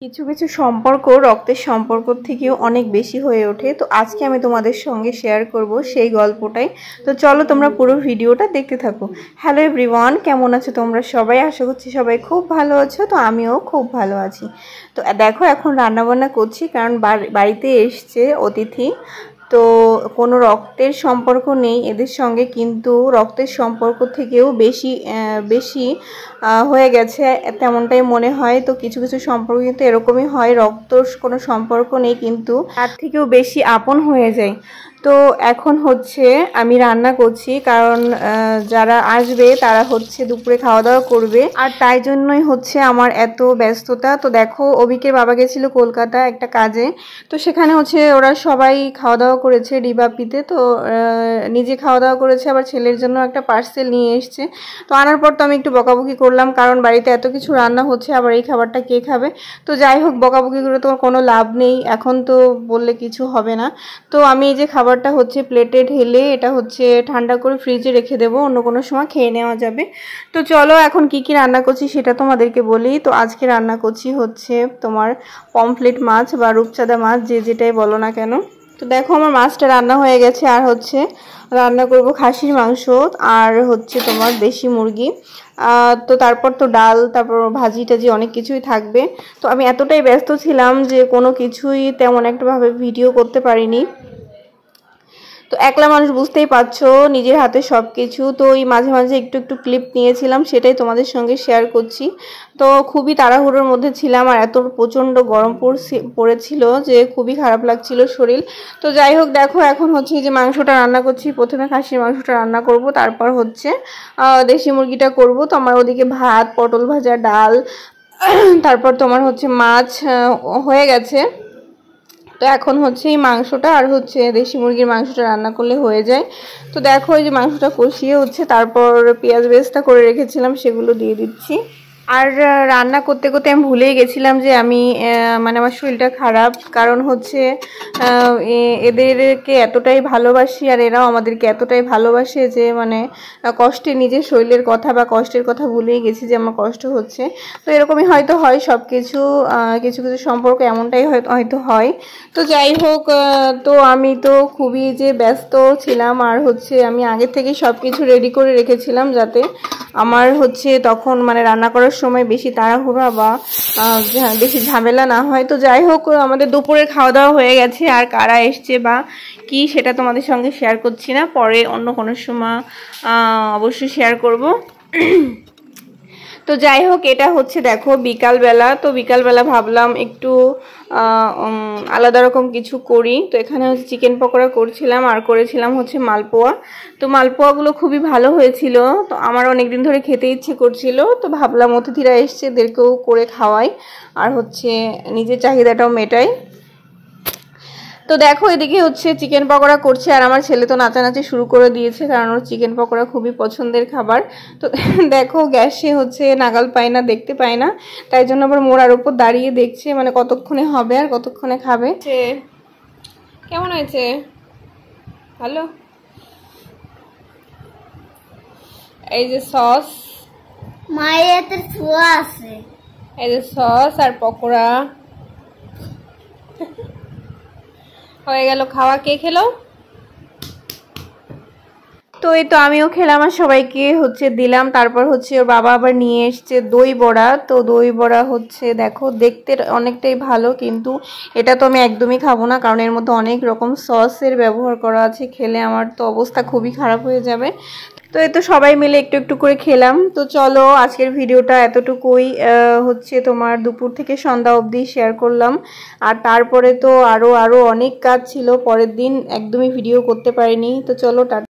কিছু কিছু সম্পর্ক রক্তের সম্পর্ক থেকেও অনেক বেশি হয়ে ওঠে। তো আজকে আমি তোমাদের সঙ্গে শেয়ার করব সেই গল্পটাই। তো চলো তোমরা পুরো ভিডিওটা দেখতে থাকো। হ্যালো এভরিওয়ান, কেমন আছো তোমরা সবাই? আশা করছি সবাই খুব ভালো আছো। তো আমিও খুব ভালো আছি। তো দেখো এখন রান্নাবান্না করছি, কারণ বাড়িতে এসছে অতিথি। তো কোনো রক্তের সম্পর্ক নেই এদের সঙ্গে, কিন্তু রক্তের সম্পর্ক থেকেও বেশি বেশি হয়ে গেছে তেমনটাই মনে হয়। তো কিছু কিছু সম্পর্ক কিন্তু এরকমই হয়, রক্তর কোনো সম্পর্ক নেই কিন্তু তার থেকেও বেশি আপন হয়ে যায়। তো এখন হচ্ছে আমি রান্না করছি, কারণ যারা আসবে তারা হচ্ছে দুপুরে খাওয়া দাওয়া করবে, আর তাই জন্যই হচ্ছে আমার এত ব্যস্ততা। তো দেখো অভিকের বাবা গেছিল কলকাতা একটা কাজে, তো সেখানে হচ্ছে ওরা সবাই খাওয়া দাওয়া করেছে ডিবাপিতে। তো নিজে খাওয়া দাওয়া করেছে, আবার ছেলের জন্য একটা পার্সেল নিয়ে এসছে। তো আনার পর তো আমি একটু বকাবকি করলাম, কারণ বাড়িতে এত কিছু রান্না হচ্ছে, আবার এই খাবারটা কে খাবে। তো যাই হোক, বকাবকি করে তো কোনো লাভ নেই, এখন তো বললে কিছু হবে না। তো আমি এই যে খাবারটা হচ্ছে প্লেটে ঢেলে এটা হচ্ছে ঠান্ডা করে ফ্রিজে রেখে দেবো, অন্য কোনো সময় খেয়ে নেওয়া যাবে। তো চলো এখন কি কি রান্না করছি সেটা তোমাদেরকে বলি। তো আজকে রান্না করছি হচ্ছে তোমার পমফ্লেট মাছ বা রূপচাঁদা মাছ, যে যেটাই বলো না কেন। তো দেখো আমার মাছটা রান্না হয়ে গেছে, আর হচ্ছে রান্না করব খাসির মাংস, আর হচ্ছে তোমার দেশি মুরগি। তো তারপর তো ডাল, তারপর ভাজি টাজি অনেক কিছুই থাকবে। তো আমি এতটাই ব্যস্ত ছিলাম যে কোনো কিছুই তেমন একটাভাবে ভিডিও করতে পারিনি। তো একলা মানুষ বুঝতেই পারছো, নিজের হাতে সব কিছু। তো এই মাঝে মাঝে একটু একটু ক্লিপ নিয়েছিলাম, সেটাই তোমাদের সঙ্গে শেয়ার করছি। তো খুবই তাড়াহুড়োর মধ্যে ছিলাম, আর এত প্রচণ্ড গরম পড়েছিল যে খুবই খারাপ লাগছিল শরীর। তো যাই হোক, দেখো এখন হচ্ছে যে মাংসটা রান্না করছি। প্রথমে খাসির মাংসটা রান্না করব, তারপর হচ্ছে দেশি মুরগিটা করব। তো আমার ওদিকে ভাত, পটল ভাজা, ডাল, তারপর তোমার হচ্ছে মাছ হয়ে গেছে। তো এখন হচ্ছে এই মাংসটা আর হচ্ছে দেশি মুরগির মাংসটা রান্না করলে হয়ে যায়। তো দেখো এই যে মাংসটা কষিয়ে হচ্ছে, তারপর পেঁয়াজ বেরেস্তা করে রেখেছিলাম সেগুলো দিয়ে দিচ্ছি। আর রান্না করতে করতে আমি ভুলেই গেছিলাম যে আমি মানে আমার শরীরটা খারাপ, কারণ হচ্ছে এদেরকে এতটাই ভালোবাসি আর এরাও আমাদেরকে এতটাই ভালোবাসে যে মানে কষ্টে নিজের শরীরের কথা বা কষ্টের কথা ভুলেই গেছি যে আমার কষ্ট হচ্ছে। তো এরকমই হয়তো হয় সব কিছু, কিছু কিছু সম্পর্ক এমনটাই হয়তো হয়। তো যাই হোক, তো আমি তো খুবই যে ব্যস্ত ছিলাম, আর হচ্ছে আমি আগে থেকে সব কিছু রেডি করে রেখেছিলাম যাতে আমার হচ্ছে তখন মানে রান্না করার সময় বেশি তাড়াহুড়া বা বেশি ঝামেলা না হয়। তো যাই হোক, আমাদের দুপুরের খাওয়া দাওয়া হয়ে গেছে, আর কারা এসছে বা কি সেটা তোমাদের সঙ্গে শেয়ার করছি না, পরে অন্য কোনো সময় অবশ্যই শেয়ার করব। তো যাই হোক, এটা হচ্ছে দেখো বিকালবেলা। তো বিকালবেলা ভাবলাম একটু আলাদা রকম কিছু করি। তো এখানে হচ্ছে চিকেন পকোড়া করছিলাম, আর করেছিলাম হচ্ছে মালপোয়া। তো মালপোয়াগুলো খুবই ভালো হয়েছিল। তো আমার অনেক দিন ধরে খেতে ইচ্ছে করছিল, তো ভাবলাম অতিথিরা এসছে এদেরকেও করে খাওয়াই, আর হচ্ছে নিজের চাহিদাটাও মেটাই। তো দেখো এদিকে হচ্ছে চিকেন পকোড়া করছে, আর আমার ছেলে তো নাচানাচি শুরু করে দিয়েছে, কারণ ওর চিকেন পকোড়া খুবই পছন্দের খাবার। তো দেখো গ্যাসে হচ্ছে নাগাল পায় না, দেখতে পায় না, তাই জন্য আবার মোড়ার উপর দাঁড়িয়ে দেখছে মানে কতক্ষণে হবে আর কতক্ষণে খাবে। কেমন হয়েছে? ভালো। এই যে সস, মায়ের ছোঁয়া আছে। এই যে সস আর পকোড়া হয়ে গেল খাওয়া। কে খেলো? তো এই তো আমিও খেলাম আর সবাইকে হচ্ছে দিলাম। তারপর হচ্ছে ওর বাবা আবার নিয়ে এসছে দই বড়া। তো দই বড়া হচ্ছে দেখো দেখতে অনেকটাই ভালো, কিন্তু এটা তো আমি একদমই খাবো না, কারণ এর মধ্যে অনেক রকম সসের ব্যবহার করা আছে, খেলে আমার তো অবস্থা খুবই খারাপ হয়ে যাবে। তো এই তো সবাই মিলে একটু একটু করে খেলাম। তো চলো আজকের ভিডিওটা এতটুকুই, হচ্ছে তোমার দুপুর থেকে সন্ধ্যা অবধি শেয়ার করলাম। আর তারপরে তো আরও অনেক কাজ ছিল, পরের দিন একদমই ভিডিও করতে পারিনি। তো চলো টাটা।